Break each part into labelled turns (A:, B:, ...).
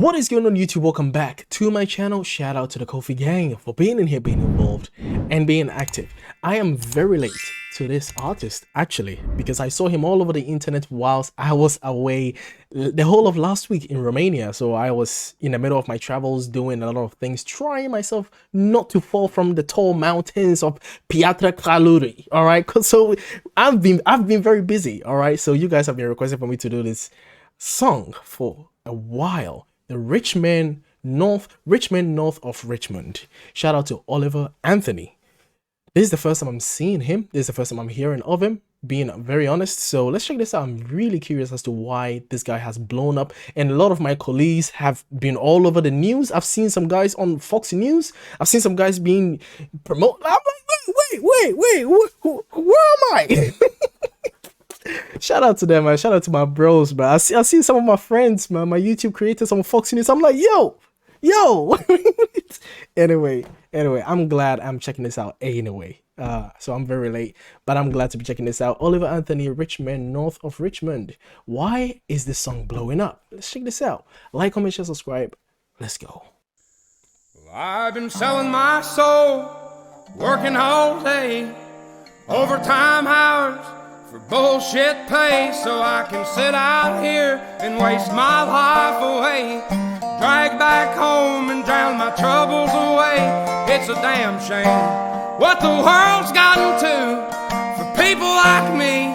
A: What is going on, YouTube? Welcome back to my channel. Shout out to the Kofi gang for being in here, being involved and being active. I am very late to this artist actually because I saw him all over the internet whilst I was away the whole of last week in Romania. So I was in the middle of my travels doing a lot of things, trying myself not to fall from the tall mountains of Piatra Craluri. All right, so I've been very busy. All right, so you guys have been requesting for me to do this song for a while. The Richmond north of Richmond. Shout out to Oliver Anthony. This is the first time I'm seeing him. This is the first time I'm hearing of him, being very honest. So let's check this out. I'm really curious as to why this guy has blown up. And a lot of my colleagues have been all over the news. I've seen some guys on Fox News. I've seen some guys being promoted. I'm like, wait, where am I? Shout out to them, man. Shout out to my bros, man. I see some of my friends, man, my YouTube creators on Fox News. I'm like, yo. anyway, I'm glad I'm checking this out anyway. So I'm very late, but I'm glad to be checking this out. Oliver Anthony, Richmond, north of Richmond. Why is this song blowing up? Let's check this out. Like, comment, share, subscribe. Let's go.
B: Well, I've been selling my soul, working all day, overtime hours for bullshit pay, so I can sit out here and waste my life away, drag back home and drown my troubles away. It's a damn shame what the world's gotten to for people like me,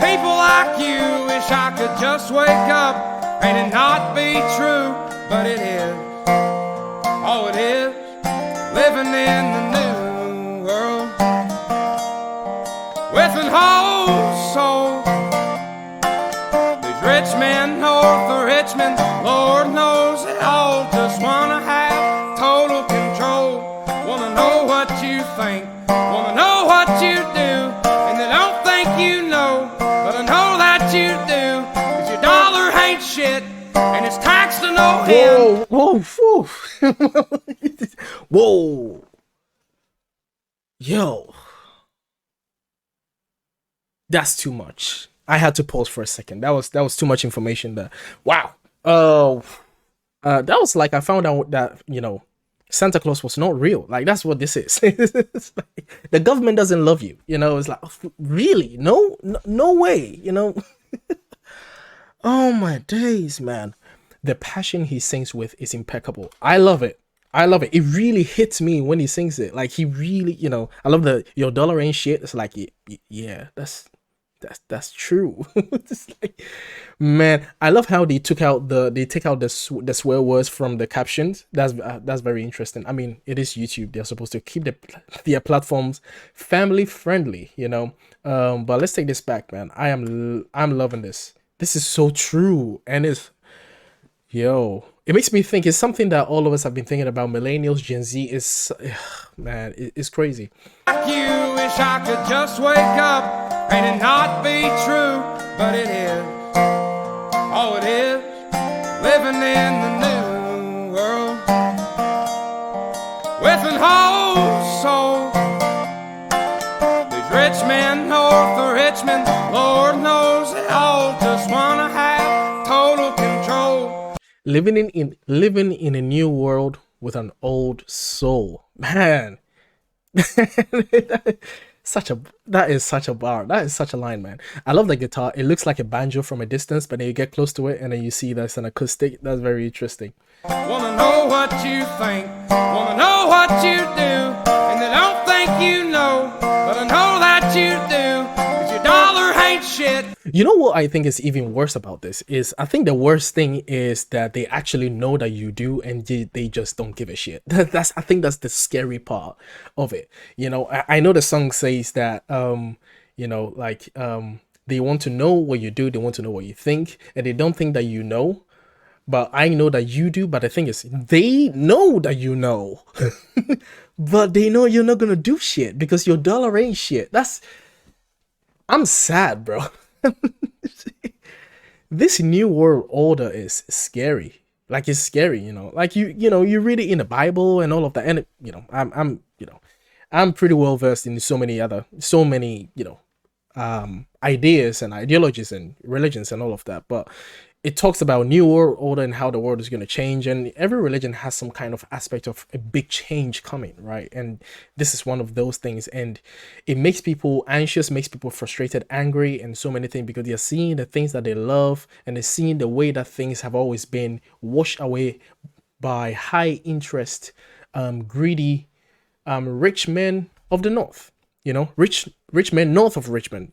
B: people like you. Wish I could just wake up and it not be true, but it is. Oh, it is living in the new world with an whole soul. These rich men north of Richmond, Lord knows they all just wanna have total control. Wanna know what you think, wanna know what you do, and they don't think you know, but I know that you do, 'cause your dollar ain't shit, and it's taxed to no end.
A: Whoa. Yo. That's too much. I had to pause for a second. That was too much information there. Wow. That was like I found out that, you know, Santa Claus was not real. Like, that's what this is. It's like, the government doesn't love you. You know, it's like, really? No way, you know? Oh my days, man. The passion he sings with is impeccable. I love it. It really hits me when he sings it. Like, he really, you know, I love the your dollar ain't shit. It's like, yeah, that's true. It's like, man, I love how they take out the swear words from the captions. That's very interesting. I mean, it is YouTube. They're supposed to keep their platforms family friendly, you know. But let's take this back, man. I'm loving this. This is so true, and it makes me think it's something that all of us have been thinking about. Millennials, Gen Z is, man, it's crazy.
B: You wish I could just wake up and it not be true, but it is. Oh, it is living in the new world with an whole soul. These rich men north of Richmond, Lord knows they all just wanna have total control.
A: Living in a new world with an old soul, man. That is such a bar. That is such a line, man. I love the guitar. It looks like a banjo from a distance, but then you get close to it and then you see that's an acoustic. That's very interesting.
B: Wanna know what you think, wanna know what you do, and they don't think you know, but I know that you do, 'cause your dollar ain't shit.
A: You know what I think is even worse about this is, I think the worst thing is that they actually know that you do and they just don't give a shit. I think that's the scary part of it. You know, I know the song says that, you know, like, they want to know what you do, they want to know what you think, and they don't think that you know. But I know that you do. But the thing is, they know that you know, but they know you're not gonna do shit because your dollar ain't shit. I'm sad, bro. This new world order is scary. Like, it's scary, you know. Like, you know, you read it in the Bible and all of that, and you know, I'm pretty well versed in so many, you know, ideas and ideologies and religions and all of that, but it talks about new world order and how the world is going to change, and every religion has some kind of aspect of a big change coming, right? And this is one of those things, and it makes people anxious, makes people frustrated, angry, and so many things, because they're seeing the things that they love, and they're seeing the way that things have always been washed away by high interest, greedy, rich men of the north, you know, rich men north of Richmond.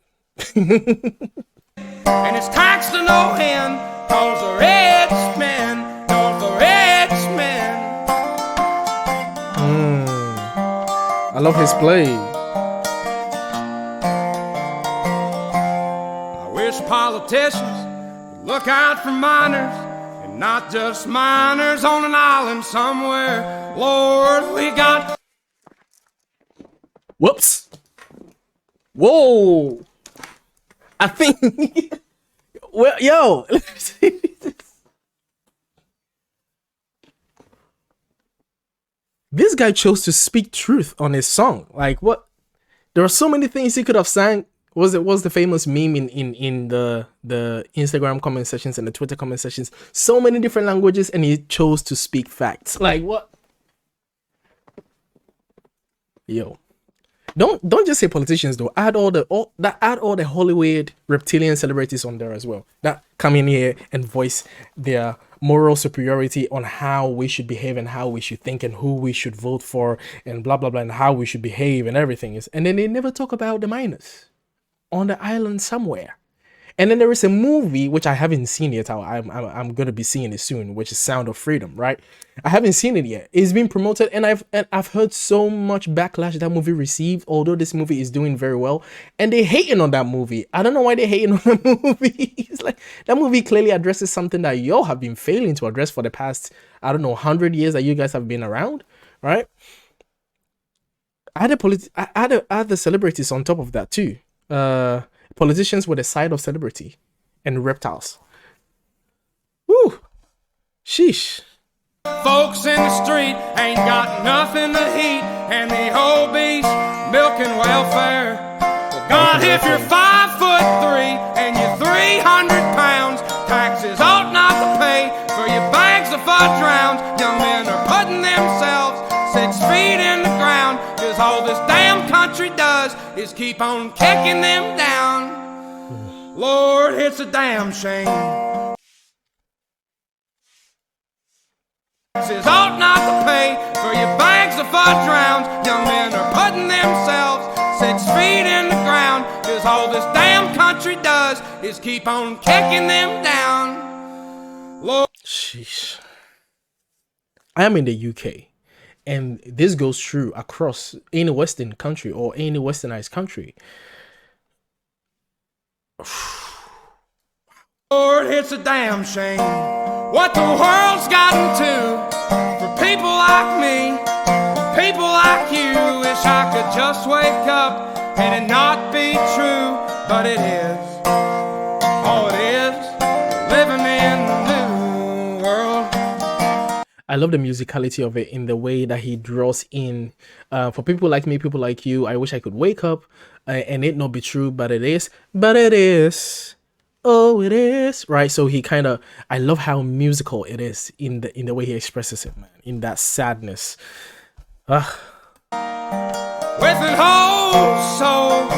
B: And it's taxed to no end, cause the rich men know the rich men.
A: I love his play.
B: I wish politicians would look out for minors, and not just minors on an island somewhere. Lord, we got...
A: Whoops. Whoa. I think... well, yo. This guy chose to speak truth on his song. Like, what? There are so many things he could have sang. Was the famous meme in the Instagram comment sections and the Twitter comment sections? So many different languages, and he chose to speak facts. Like, what? Yo. Don't just say politicians though. Add all the Hollywood reptilian celebrities on there as well, that come in here and voice their moral superiority on how we should behave and how we should think and who we should vote for and blah blah blah, and how we should behave and everything is. And then they never talk about the minors on the island somewhere. And then there is a movie which I haven't seen yet. I'm gonna be seeing it soon, which is Sound of Freedom, right? I haven't seen it yet. It's been promoted, and I've heard so much backlash that movie received. Although this movie is doing very well, and they hating on that movie. I don't know why they hating on that movie. It's like that movie clearly addresses something that y'all have been failing to address for the past, I don't know, 100 years that you guys have been around, right? I had the celebrities on top of that too. Politicians with a side of celebrity and reptiles. Woo! Sheesh.
B: Folks in the street ain't got nothing to eat, and the whole beast milking welfare. Well, God, if you're 5'3" and you're 300 pounds, taxes ought not to pay for your bags of fudge rounds. Young men are putting themselves 6 feet in the ground, cause all this damn country does is keep on kicking them down. Lord, it's a damn shame. Taxes ought not to pay for your bags of fudge rounds. Young men are putting themselves 6 feet in the ground, cause all this damn country does is keep on kicking them down. Lord.
A: Sheesh. I am in the UK, and this goes true across any Western country or any westernized country.
B: Lord, it's a damn shame what the world's gotten to for people like me, people like you. Wish I could just wake up and it not be true, but it is. Oh, it is. Living in the new world.
A: I love the musicality of it in the way that he draws in. For people like me, people like you, I wish I could wake up and it not be true, but it is. But it is. Oh, it is. Right. So he kind of, I love how musical it is in the way he expresses it, man. In that sadness.
B: With an whole soul,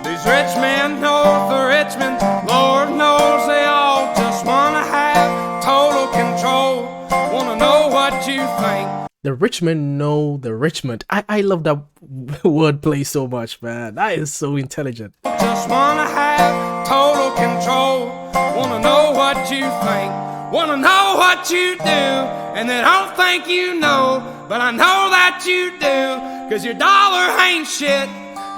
B: these rich men know the Richmond. Lord knows they all just want to have total control. Want to know what you think.
A: The Richmond know the Richmond. I love that wordplay so much, man. That is so intelligent.
B: Just want to have total control. Want to know what you think. Want to know what you do. And they don't think you know, but I know that you do. Cause your dollar ain't shit,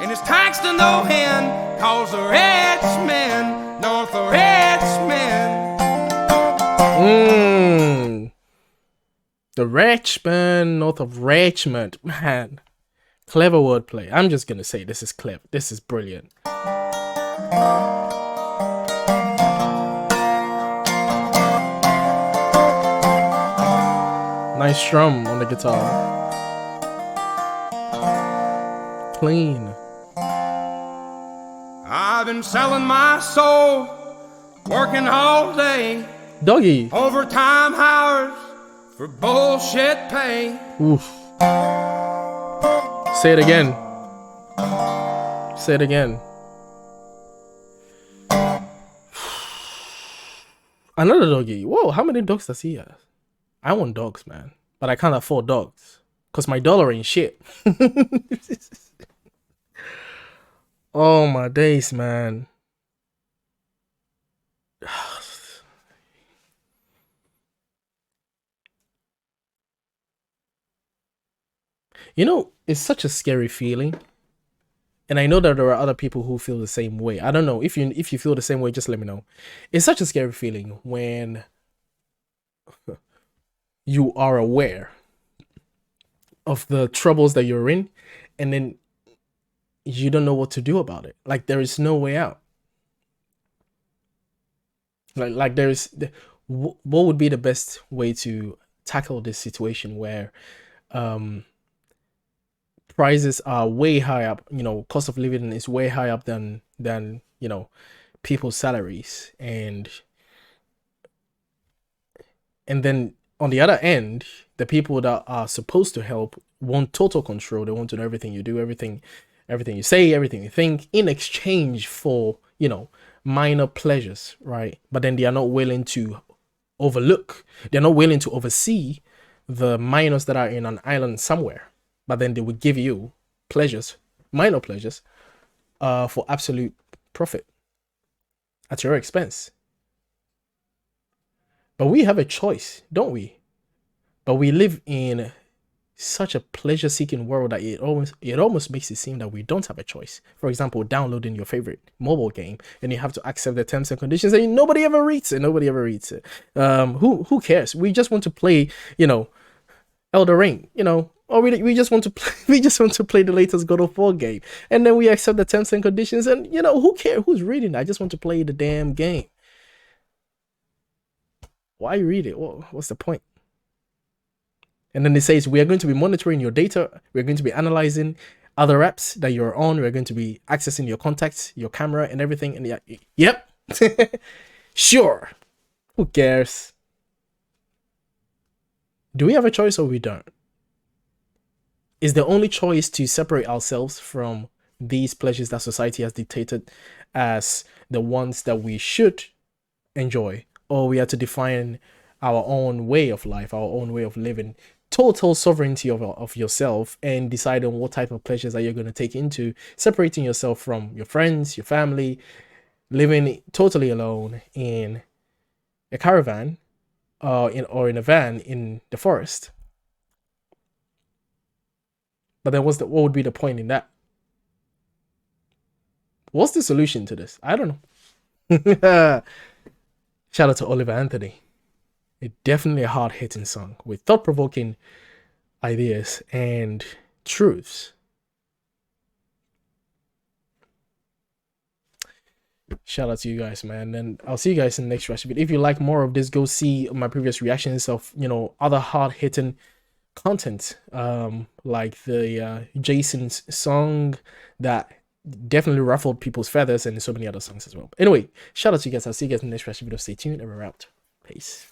B: and it's taxed to no end. Cause the rich men know the rich men.
A: The Richmond, north of Richmond. Man, clever wordplay. I'm just gonna say this is clever. This is brilliant. Nice strum on the guitar. Clean.
B: I've been selling my soul, working all day,
A: Doggy.
B: overtime hours for bullshit pay.
A: Oof. Say it again. Say it again. Another doggy. Whoa, how many dogs does he have? I want dogs, man. But I can't afford dogs. Because my dollar ain't shit. Oh my days, man. You know, it's such a scary feeling. And I know that there are other people who feel the same way. I don't know. If you feel the same way, just let me know. It's such a scary feeling when you are aware of the troubles that you're in, and then you don't know what to do about it. Like there is no way out. Like there is, what would be the best way to tackle this situation where prices are way high up, you know, cost of living is way high up than you know, people's salaries, and then on the other end, the people that are supposed to help want total control. They want to know everything you do, everything you say, everything you think, in exchange for, you know, minor pleasures, right? But then they are not willing to overlook, they're not willing to oversee the minors that are in an island somewhere. But then they would give you pleasures, minor pleasures, for absolute profit at your expense. But we have a choice, don't we? But we live in such a pleasure-seeking world that it almost makes it seem that we don't have a choice. For example, downloading your favorite mobile game, and you have to accept the terms and conditions, and nobody ever reads it. Nobody ever reads it. Who cares? We just want to play, you know, Elder Ring, you know, or we just want to play, the latest God of War game, and then we accept the terms and conditions, and you know, who cares? Who's reading that? I just want to play the damn game. Why read it? What's the point? And then it says, we are going to be monitoring your data. We're going to be analyzing other apps that you're on. We're going to be accessing your contacts, your camera, and everything. And yeah, yep. Sure. Who cares? Do we have a choice or we don't? Is the only choice to separate ourselves from these pleasures that society has dictated as the ones that we should enjoy? Or we have to define our own way of life, our own way of living, total sovereignty of yourself, and decide on what type of pleasures that you're going to take into, separating yourself from your friends, your family, living totally alone in a caravan or in a van in the forest. But then what would be the point in that? What's the solution to this? I don't know. Shout out to Oliver Anthony. Definitely a hard-hitting song with thought-provoking ideas and truths. Shout out to you guys, man. And I'll see you guys in the next reaction video. If you like more of this, go see my previous reactions of, you know, other hard-hitting content, like the Jason's song that definitely ruffled people's feathers, and so many other songs as well. Anyway, shout out to you guys. I'll see you guys in the next reaction video. Stay tuned and we're out. Peace.